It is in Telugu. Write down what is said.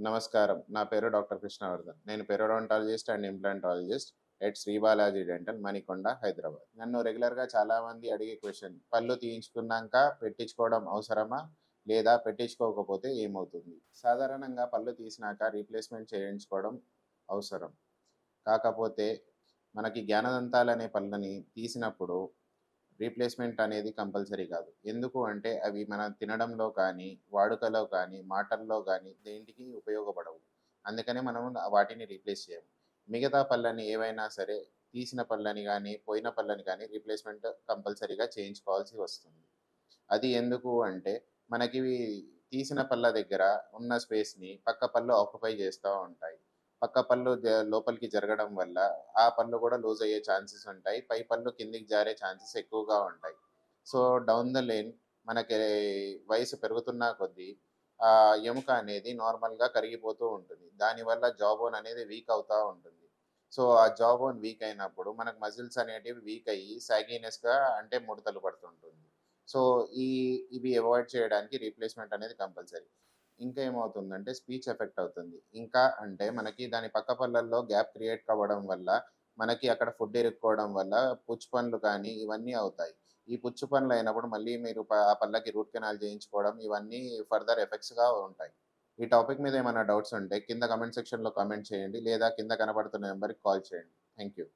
నమస్కారం. నా పేరు డాక్టర్ కృష్ణవర్ధన్. నేను periodontologist and implantologist at Shri Balaji dental, Manikonda, Hyderabad. నన్ను రెగ్యులర్‌గా చాలామంది అడిగే క్వెషన్, పళ్ళు తీయించుకున్నాంక పెట్టించుకోవడం అవసరమా? లేదా పెట్టించుకోకపోతే ఏమవుతుంది? సాధారణంగా పళ్ళు తీసినాక రీప్లేస్‌మెంట్ చేయించుకోవడం అవసరం. కాకపోతే మనకి జ్ఞానదంతాలనే పళ్ళని తీసినప్పుడు రీప్లేస్‌మెంట్ అనేది కంపల్సరీ కాదు. ఎందుకు అంటే అవి మనం తినడంలో కానీ, వాడుకలో కానీ, మాటల్లో గానీ దేనికి ఉపయోగపడవు. అందుకనే మనం వాటిని రీప్లేస్ చేయము. మిగతా పళ్ళని ఏవైనా సరే తీసిన పళ్ళని గానీ, పోయిన పళ్ళని గానీ రీప్లేస్‌మెంట్ కంపల్సరీగా చేయించుకోవాల్సి వస్తుంది. అది ఎందుకు అంటే మనకి తీసిన పళ్ళ దగ్గర ఉన్న స్పేస్‌ని పక్క పళ్ళు ఆక్యుపై చేస్తా ఉంటాయి. పక్క పళ్ళు లోపలికి జరగడం వల్ల ఆ పళ్ళు కూడా లూజ్ అయ్యే ఛాన్సెస్ ఉంటాయి. పై పళ్ళు కిందికి జారే ఛాన్సెస్ ఎక్కువగా ఉంటాయి. సో, డౌన్ ద లేన్ మనకి వయసు పెరుగుతున్న కొద్దీ ఎముక అనేది నార్మల్‌గా కరిగిపోతూ ఉంటుంది. దానివల్ల జా బోన్ అనేది వీక్ అవుతా ఉంటుంది. సో, ఆ జా బోన్ వీక్ అయినప్పుడు మనకు మజిల్స్ అనేటివి వీక్ అయ్యి సాగీనెస్‌గా అంటే ముడతలు పడుతుంటుంది. సో, ఈ ఇవి అవాయిడ్ చేయడానికి రీప్లేస్‌మెంట్ అనేది కంపల్సరీ. ఇంకా ఏమవుతుందంటే స్పీచ్ ఎఫెక్ట్ అవుతుంది. ఇంకా అంటే మనకి దాని పక్క పళ్ళల్లో గ్యాప్ క్రియేట్ అవ్వడం వల్ల, మనకి అక్కడ ఫుడ్ ఇరుక్కోవడం వల్ల పుచ్చు పనులు కానీ ఇవన్నీ అవుతాయి. ఈ పుచ్చు పనులు అయినప్పుడు మళ్ళీ మీరు ఆ పళ్ళకి రూట్ కెనాల్ చేయించుకోవడం ఇవన్నీ ఫర్దర్ ఎఫెక్ట్స్‌గా ఉంటాయి. ఈ టాపిక్ మీద ఏమైనా డౌట్స్ ఉంటే కింద కామెంట్ సెక్షన్‌లో కామెంట్ చేయండి. లేదా కింద కనపడుతున్న నంబర్‌కి కాల్ చేయండి. Thank you.